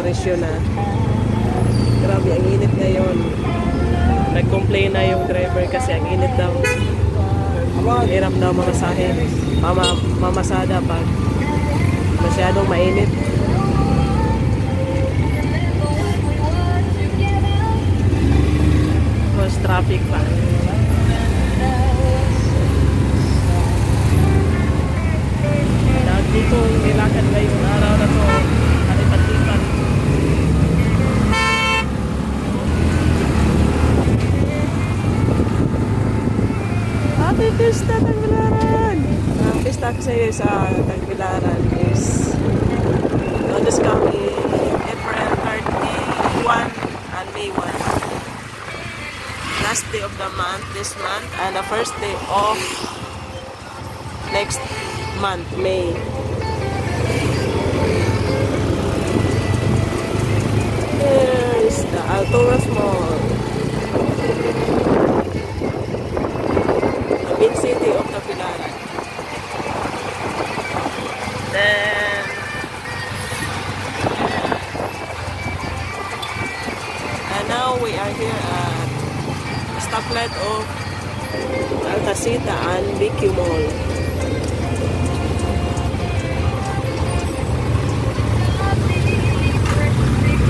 presyo na. Grabe, ang init ngayon. Nag-complain na yung driver kasi ang init daw. Hirap daw mamasahe. Mamasada pag masyadong mainit. Mas traffic pa. Dito nilakad ngayong araw na to. Kalipat-lipat. Happy Pista Tagbilaran! Ang pista kasi sa Tagbilaran is this coming April 31 and May 1. Last day of the month, this month, and the first day of next month, May. There is the Alturas Mall. The big city of Tagbilaran. Then and now we are here at the stoplight of Altasita and BQ Mall.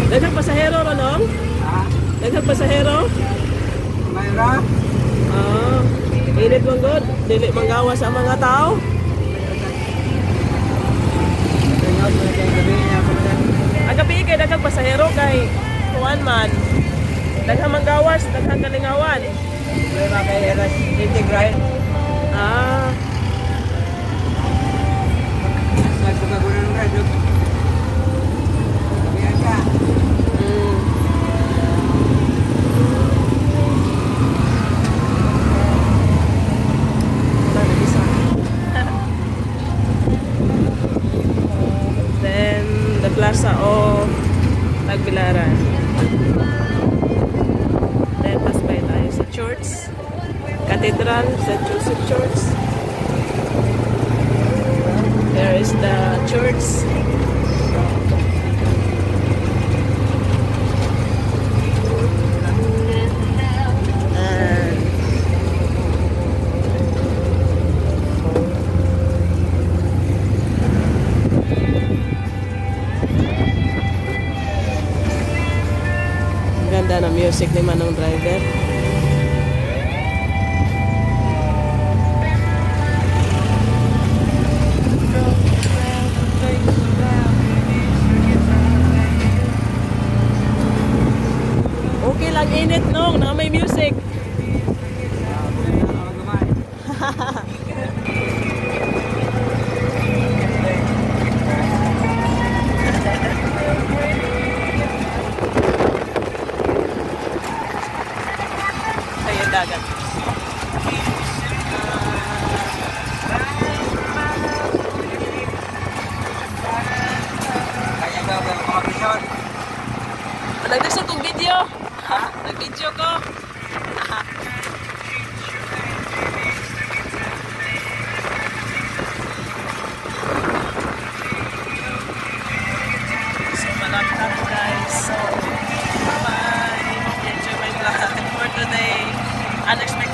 Daghang pasahero ro nong? Ha? Daghang pasahero? Mayra? Ah, init man god, dili manggawa sa mga tao. Ang gabi kay daghang pasahero kay kuan man. Daghang manggawas, daghang kalingawan. Mayra kay eras integrate. Ah. Nagpagagunan ng radyo. Then the plaza of Tagbilaran. Then pasbay tayo sa church, Cathedral, St. Joseph Church. There is the church. Ganda ng music ni Manong driver. Okay lang init nung na may music. Dagat. Kaya ba ang kapisyon? Nag-gusto kong video. Nag-video ko. So, malapit ako guys. So, bye-bye. Enjoy my vlog for today. Unexpected